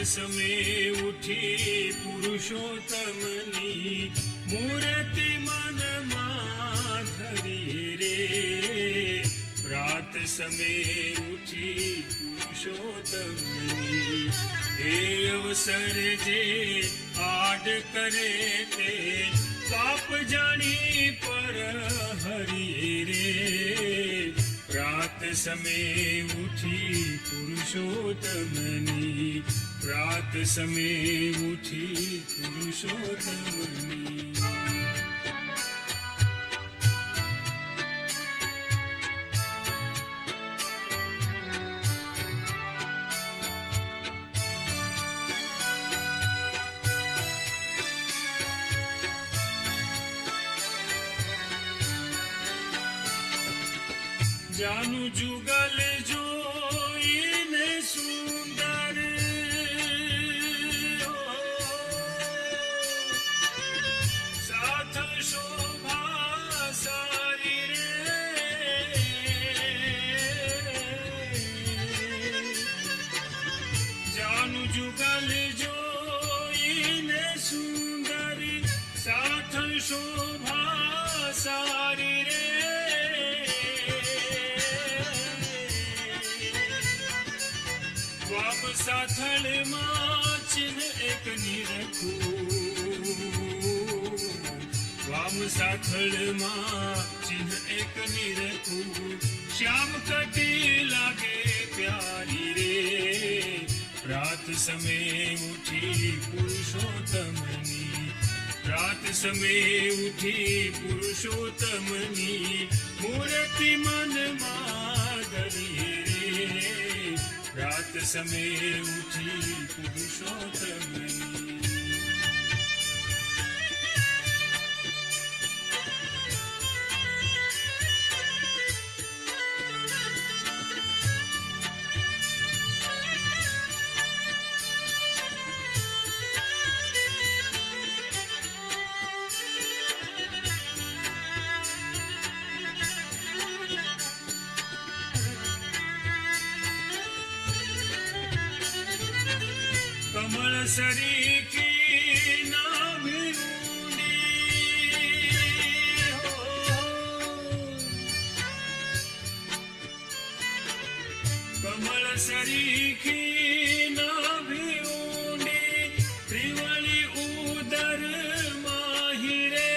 સમે ઉઠી પુરુષોત્તમની મૂર્તિ મનમાં ધરી રે. પ્રાત સમે ઉઠી પુરુષોત્તમની એ અવસર જે આડ કરે તે પાપ જાણી પર હરી રે. પ્રાત સમે ઉઠી પુરુષોત્તમની પ્રાત સમે ઉઠી પુરુષોત્તમની. જાનું જુગલ જોઈને સુંદર સાથ શોભા સારી રે. જાનું જુગલ જોઈને સુંદર સાથ શોભા સારી રે. વામ સાથળમાં ચિહ્ન એક નિરખું. વામ સાથળમાં ચિહ્ન એક નિરખું. શ્યામ કટી લાગે પ્યારી રે. પ્રાત સમે ઉઠી પુરુષોત્તમની પ્રાત સમે ઉઠી પુરુષોત્તમની મૂર્તિ મનમાં ધરી રે. પ્રાત સમે ઉઠી પુરુષોત્તમની. કમળ સરીખી નાભી ઊંડી હો. કમળ સરીખી નાભી ઊંડી ત્રિવળી ઉદર માહી રે.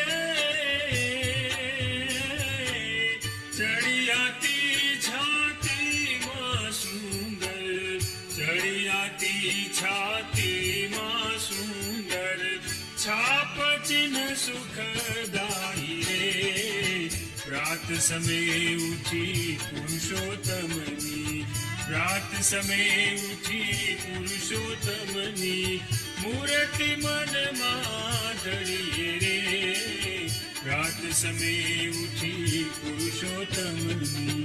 ચડિયાતી છાતીમાં સુંદર ચડિયાતી છાતીમાં સુંદર છાપ ચિહ્ન સુખદાયી રે. પ્રાત સમે ઉઠી પુરુષોત્તમની પ્રાત સમે ઉઠી પુરુષોત્તમની મૂર્તિ મનમાં ધરી રે. પ્રાત સમે ઉઠી પુરુષોત્તમની.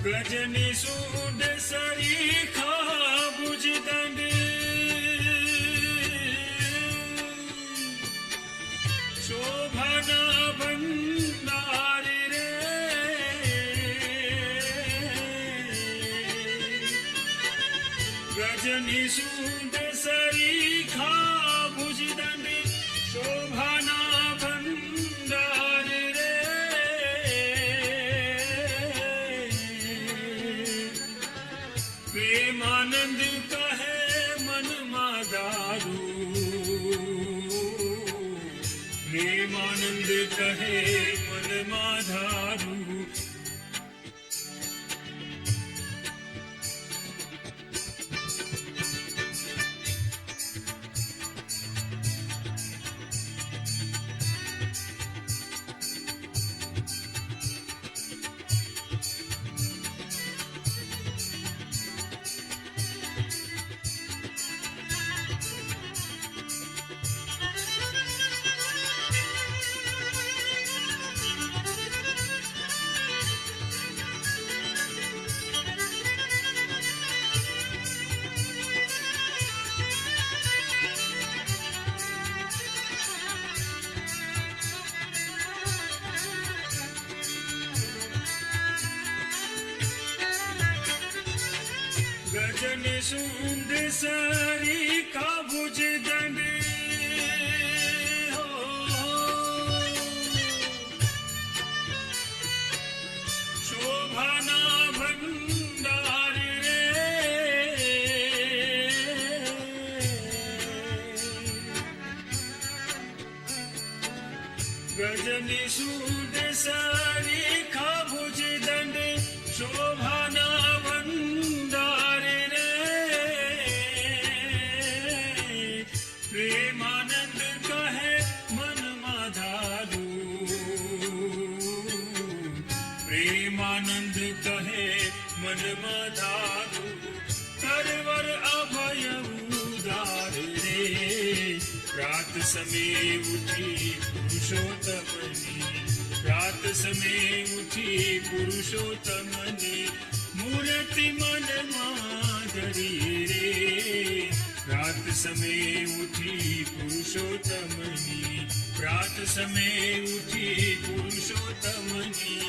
ગજની સૂંઢ સરીખા ભુજદંડ શોભાના ભંડાર રે. ગજની સૂંઢ સરીખા ભુજદંડ શોભાના ભંડાર રે. પ્રેમાનંદ કહે મનમાં દારૂ. પ્રેમાનંદ કહે મનમાં ધારું. ગજની સૂંઢ સરીખા ભુજ દંડ શોભાના ભંડાર રે ગજની સૂંઢ સરીખા ભુજ દંડ શોભાના ભંડાર રે પ્રેમાનંદ કહે મનમાં ધારું પ્રેમાનંદ કહે મનમાં ધારું કરવર અભય ઉદાર રે રાત સમે ઉઠી પુરુષોત્તમની રાત સમે ઉઠી પુરુષોત્તમની મૂર્તિ મનમાં ધરી રે રાત સમે ઉઠી પુરુષોત્તમની રાત સમે ઉઠી પુરુષોત્તમની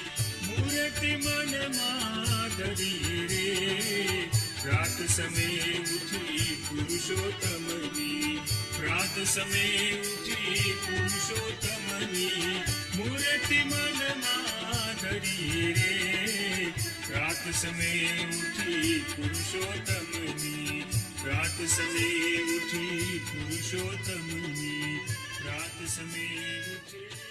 મૂર્તિ મનમાં ધરી રે રાત સમે ઉઠી પુરુષોત્તમની રાત સમે ઉઠી પુરુષોત્તમની મૂર્તિ મનમાં ધરી રે રાત સમે ઉઠી પુરુષોત્તમની રાત સમે ઉઠી પુરુષોત્તમની રાત સમે ઉઠી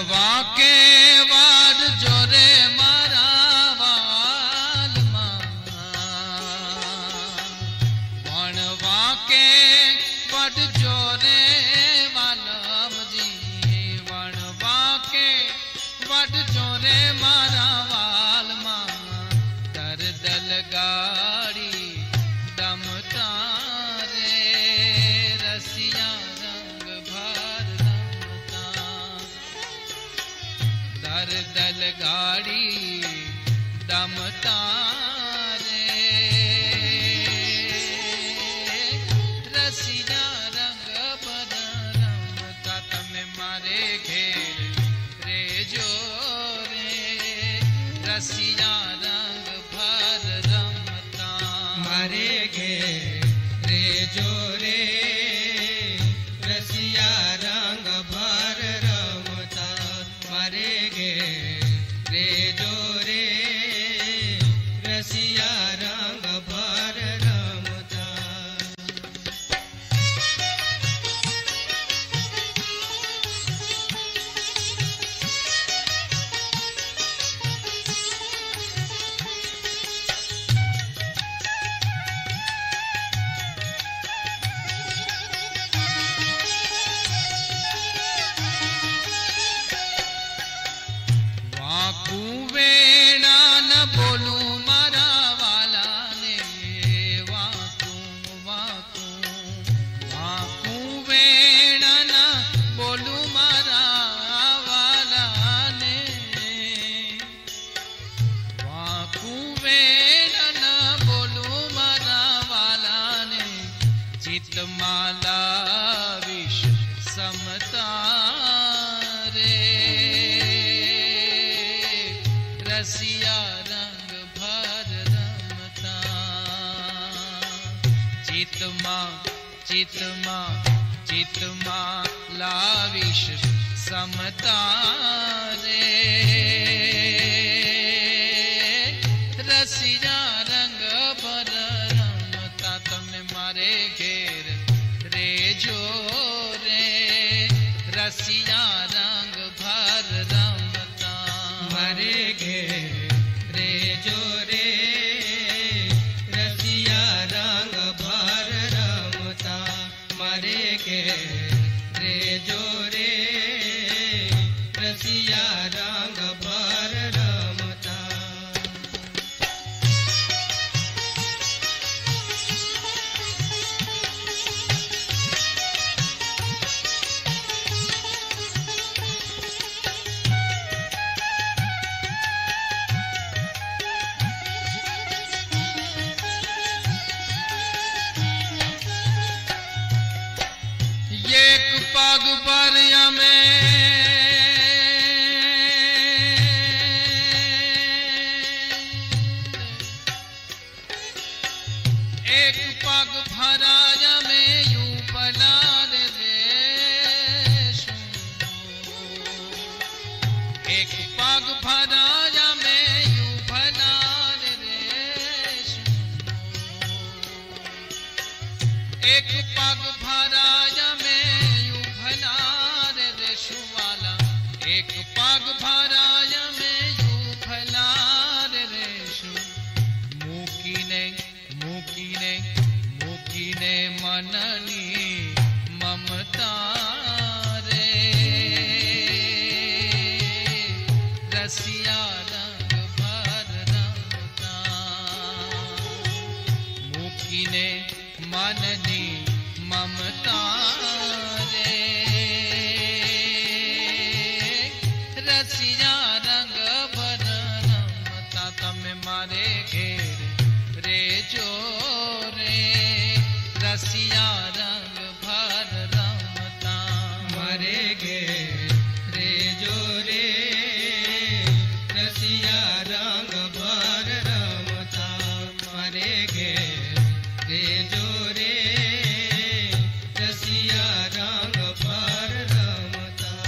વાકે વાડ જોરે મારા ઘેર રેજો રે રસિયા રંગ ભર રમતા મારે ઘેર રેજો રે રસિયા રંગ ભર રમતા. વાકું વેણા ન બોલું મારા વાલાને વાકું વાકું વાકું વેણા ન બોલું મારા વાલાને વાકું વેણા ન બોલું મારા વાલાને ચિત્તમાં લાવીશ સમતા રે રસિયા રંગ ભર રમતા ચિત્તમાં ચિત્તમાં ચિત્તમાં લાવીશ સમતા રે રસિયા રંગ ભર રમતા તમે મારે ઘેર રેજો રે રસિયા રંગ ભર રમતા મારે ઘેર રેજો રે રસિયા રંગ ભર રમતા મારે ઘેર રેજો રે રસિયા રંગ ભર રમતા. એક પગ પર અમે એક પગ ભરાય અમે યુ પલાર દેશું એક પગ ભરાય અમે યુ ભલાર દેશું એક પગ ભરાય અમે યુ ભલાર દેશું વાલા એક પગ ભરાય અમે યુ ભલાર દેશું મૂકીને મૂકીને મૂકીને મનની મમતા રે રસિયા રંગ ભર રમતા મૂકીને મનની મમતા રે રસિયા રંગ ભર રમતા તમે મારે ઘેર રેજો રે રસિયા રંગ ભર રમતા મારે ઘેર રેજો રે રસિયા રંગ ભર રમતા મારે ઘેર રેજો રે રસિયા રંગ ભર રમતા.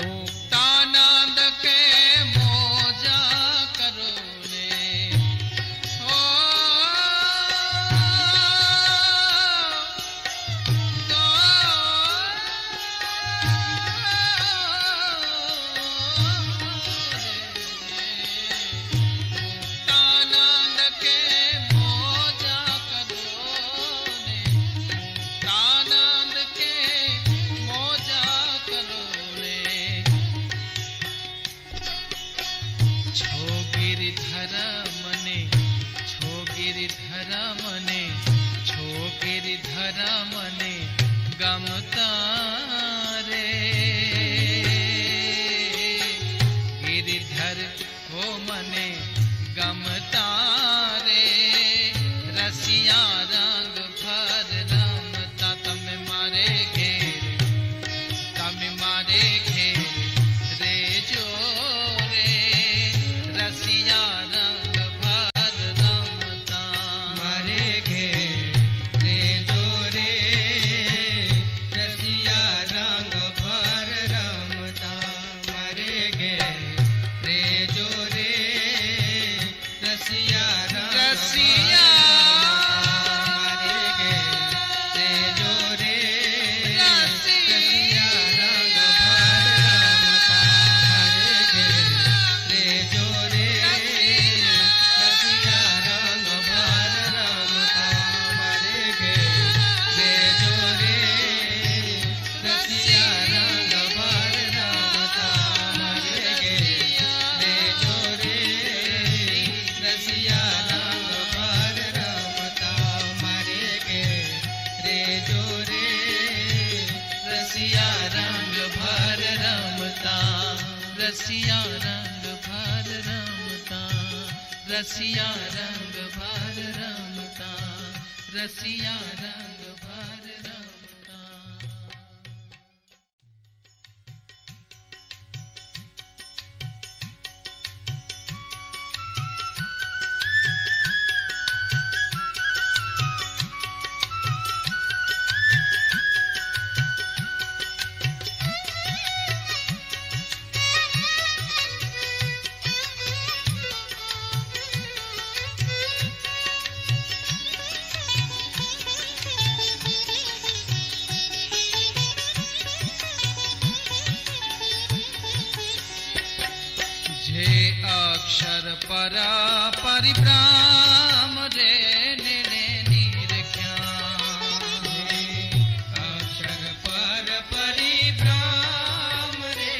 મુક્તાનંદ કે મોજા કરો ને ઓ તો મુક્તાનંદ કે મોજા કરો ને મુક્તાનંદ કે મોજા કરો ને છો ગિરિધર મને છો ગિરિધર મને છો ગિરિધર મને ગમતા રે મને ગમતા રે રસિયા રંગ ભર રમતા તમે મારે ઘેર રેજો રે રસિયા રંગ ભર રમતા મારે ઘેર રેજો રે રસિયા રંગ ભર રમતા મારે ઘેર રેજો રે રસિયા રંગ મારે ઘેર રેજો રે રસિયા રંગ ભર રમતા મારે ઘેર રેજો રે રસિયા રંગ ભર રમતા મારે ઘેર રેજો રે રસિયા રંગ ભર રમતા મારે ઘેર રેજો રે રસિયા રંગ ભર રમતા મારે ઘેર રેજો રે રસિયા રંગ ભર રમતા રસિયા રંગ ભર રમતા રસિયા રંગ ભર રમતા રસિયા રંગ ભર રમતા જે અક્ષર પર પરિભ્રમ રે ને નિરખ્યા અક્ષર પર પરિભ્રમ રે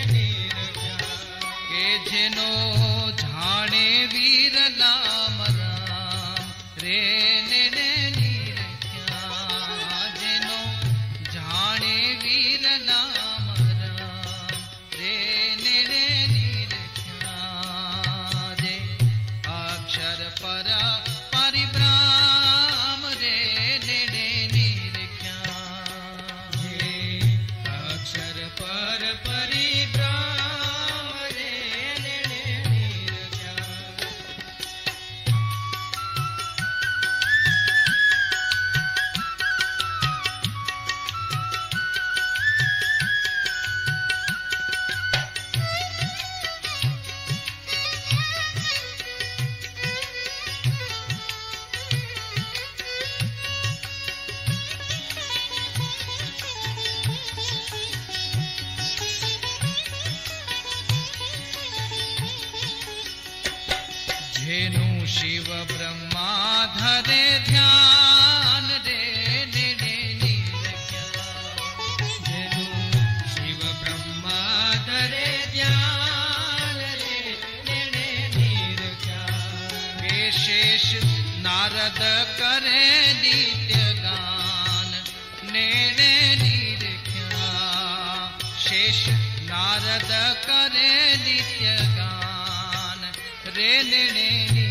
નિરખ્યા કે જેનો જાણે વીર નામ રામ રે ને નિરખ્યા જેનો જાણે વીર નામ રામ રે ને નિરખ્યા જે અક્ષર પર પરિભ્રમ રે ને નિરખ્યા જે અક્ષર પર પરિભ્રમ રે નિરખ્યા જેનું શિવ બ્રહ્મા ધરે ધ્યાન રે જેનું શિવ બ્રહ્મા ધરે ધ્યાન રે નિરખ્યા કે શેષ નારદ કરે નિત્ય ગાન ને નિરખ્યા શેષ નારદ કરે નિત્ય ગાન રે ને